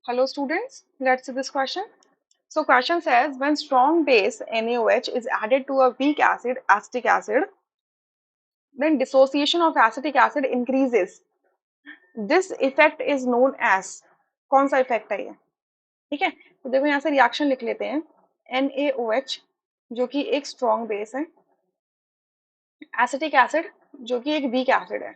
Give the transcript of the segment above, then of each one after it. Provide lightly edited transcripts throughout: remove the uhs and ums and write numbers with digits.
Hello students, let's see this question. So question says when strong base NaOH is added to a weak acid, acetic acid, then dissociation of acetic acid increases. This effect is known as, कौन सा effect है ये? ठीक है, तो देखो यहाँ से रिएक्शन लिख लेते हैं. NaOH जो कि एक स्ट्रॉन्ग बेस है, एसिटिक एसिड जो कि एक वीक एसिड है.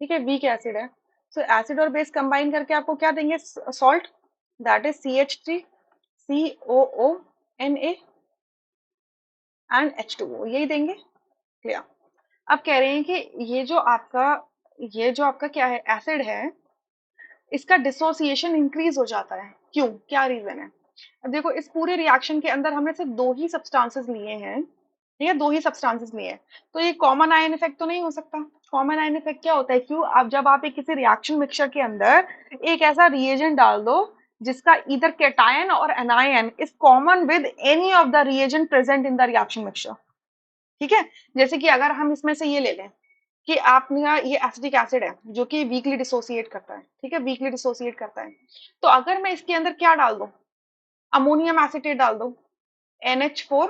ठीक है, वीक एसिड है. सो एसिड और बेस कंबाइन करके आपको क्या देंगे? Salt, that is CH3 COONA and H2O, यही देंगे. क्लियर. अब कह रहे हैं कि ये जो आपका क्या है, एसिड है, इसका डिसोसिएशन इंक्रीज हो जाता है. क्यों, क्या रीजन है? अब देखो इस पूरे रिएक्शन के अंदर हमने सिर्फ दो ही सब्सटेंसेस लिए हैं. ठीक है, दो ही सब्सटेंसेस लिए हैं, तो ये कॉमन आयन इफेक्ट तो नहीं हो सकता. कॉमन आयन इफेक्ट क्या होता है? क्यों, अब जब आप एक किसी रिएक्शन मिक्सचर के अंदर एक ऐसा रिएजेंट डाल दो जिसका इधर कैटायन और anion is common with any of the reagent present in the reaction mixture. ठीक है, जैसे कि अगर हम इसमें से ये ले लें कि आपने ये एसिटिक एसिड है जो कि वीकली डिसोसिएट करता है. ठीक है, वीकली डिसोसिएट करता है. तो अगर मैं इसके अंदर क्या डाल दूं, अमोनियम एसिटेट डाल दूं, NH4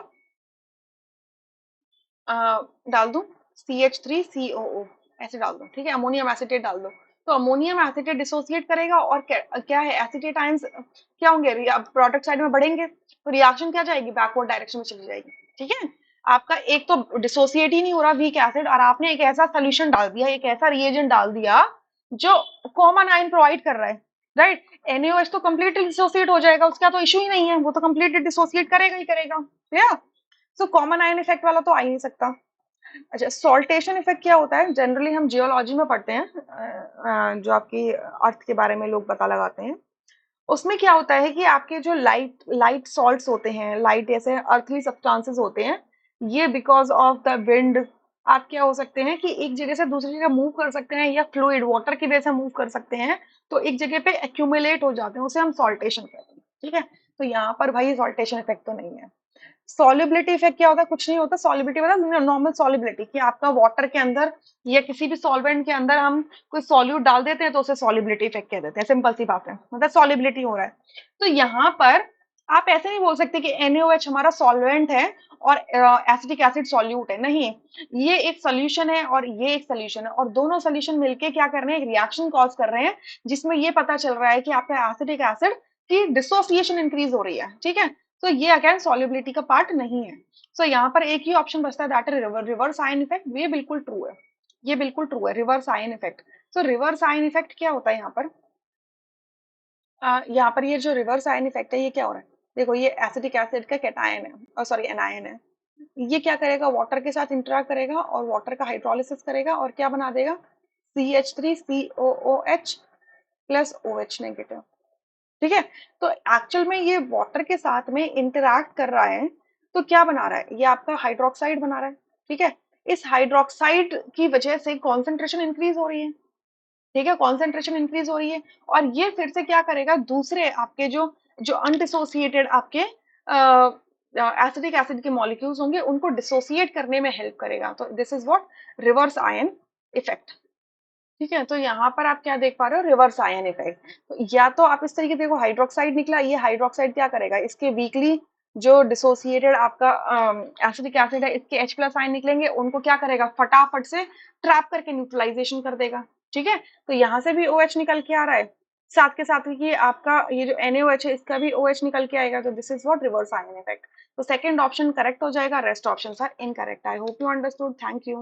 डाल दूं, CH3COO ऐसे डाल दो. ठीक है, अमोनियम एसिटेट डाल दो, तो अमोनियम एसिटेट डिसोसिएट करेगा और क्या है, एसिटेट आयंस क्या होंगे, प्रोडक्ट साइड में बढ़ेंगे, तो रिएक्शन क्या जाएगी, बैकवर्ड डायरेक्शन में चली जाएगी. ठीक है, आपका एक तो डिसोसिएट ही नहीं हो रहा वीक एसिड, और आपने एक ऐसा सोल्यूशन डाल दिया, एक ऐसा रिएजेंट डाल दिया जो कॉमन आयन प्रोवाइड कर रहा है. राइट, NaOH तो कंप्लीटली डिसोसिएट हो जाएगा, उसका तो इशू ही नहीं है, वो तो कंप्लीटली डिसोसिएट करेगा ही करेगा. Clear. So common ion effect वाला तो आ ही नहीं सकता. अच्छा, सॉल्टेशन इफेक्ट क्या होता है? जनरली हम जियोलॉजी में पढ़ते हैं, जो आपकी अर्थ के बारे में लोग पता लगाते हैं. उसमें क्या होता है कि आपके जो लाइट लाइट सॉल्ट्स होते हैं, लाइट ऐसे अर्थली सब्सटेंसेस होते हैं, ये बिकॉज ऑफ द विंड आप क्या हो सकते हैं कि एक जगह से दूसरी जगह मूव कर सकते हैं, या फ्लूइड वाटर की वजह से मूव कर सकते हैं, तो एक जगह पे एक्यूमुलेट हो जाते हैं, उसे हम सॉल्टेशन कहते हैं. ठीक है, तो यहाँ पर भाई सॉल्टेशन इफेक्ट तो नहीं है. सॉल्युबिलिटी इफेक्ट क्या होता है? कुछ नहीं होता. सॉल्युबिलिटी मतलब नॉर्मल सॉल्युबिलिटी, कि आपका वाटर के अंदर या किसी भी सॉल्वेंट के अंदर हम कोई सॉल्यूट डाल देते हैं तो उसे सॉल्युबिलिटी इफेक्ट कह देते हैं. सिंपल सी बात है, मतलब सॉल्युबिलिटी हो रहा है. तो यहाँ पर आप ऐसे नहीं बोल सकते कि NaOH हमारा सॉल्वेंट है और एसिटिक एसिड सॉल्यूट है. नहीं, ये एक सोल्यूशन है और ये एक सोल्यूशन है, और दोनों सोल्यूशन मिलके क्या कर रहे हैं, एक रिएक्शन कॉज कर रहे हैं, जिसमें ये पता चल रहा है कि आपका एसिटिक एसिड की डिसोसिएशन इंक्रीज हो रही है. ठीक है, तो ये अगेन सॉल्युबिलिटी का पार्ट नहीं है. सो यहाँ पर एक ही ऑप्शन बचता है, that is reverse ion effect. ये बिल्कुल ट्रू है, ये बिल्कुल ट्रू है, रिवर्स आयन इफेक्ट. सो रिवर्स आयन इफेक्ट क्या होता है यहाँ पर? यहाँ पर ये जो रिवर्स आयन इफेक्ट है, ये क्या हो रहा है? देखो ये एसिटिक एसिड का कैटायन है, और सॉरी एनायन है. ये क्या करेगा, वाटर के साथ इंटरेक्ट करेगा और वाटर का हाइड्रोलिसिस करेगा और क्या बना देगा, CH3COOH प्लस OH नेगेटिव. ठीक है, तो एक्चुअल में ये वाटर के साथ में इंटरैक्ट कर रहा है, तो क्या बना रहा है, ये आपका हाइड्रोक्साइड बना रहा है. ठीक है, इस हाइड्रोक्साइड की वजह से कॉन्सेंट्रेशन इंक्रीज हो रही है. ठीक है, कॉन्सेंट्रेशन इंक्रीज हो रही है, और ये फिर से क्या करेगा, दूसरे आपके जो जो अनडिसोसिएटेड आपके एसिडिक एसिड के मॉलिक्यूल्स होंगे उनको डिसोसिएट करने में हेल्प करेगा. तो this is what reverse ion effect. ठीक है, तो यहाँ पर आप क्या देख पा रहे हो, रिवर्स आयन इफेक्ट. तो या तो आप इस तरीके देखो, हाइड्रोक्साइड निकला, ये हाइड्रोक्साइड क्या करेगा, इसके वीकली जो डिसोसिएटेड आपका एसिडिक एसिड है, इसके H प्लस आयन निकलेंगे, उनको क्या करेगा, फटाफट से ट्रैप करके न्यूट्रलाइजेशन कर देगा. ठीक है, तो यहाँ से भी OH निकल के आ रहा है, साथ के साथ ये आपका ये जो NaOH है इसका भी OH निकल के आएगा. तो this is what reverse ion effect. तो सेकंड ऑप्शन करेक्ट हो जाएगा, rest options are incorrect. I hope you understood. Thank you.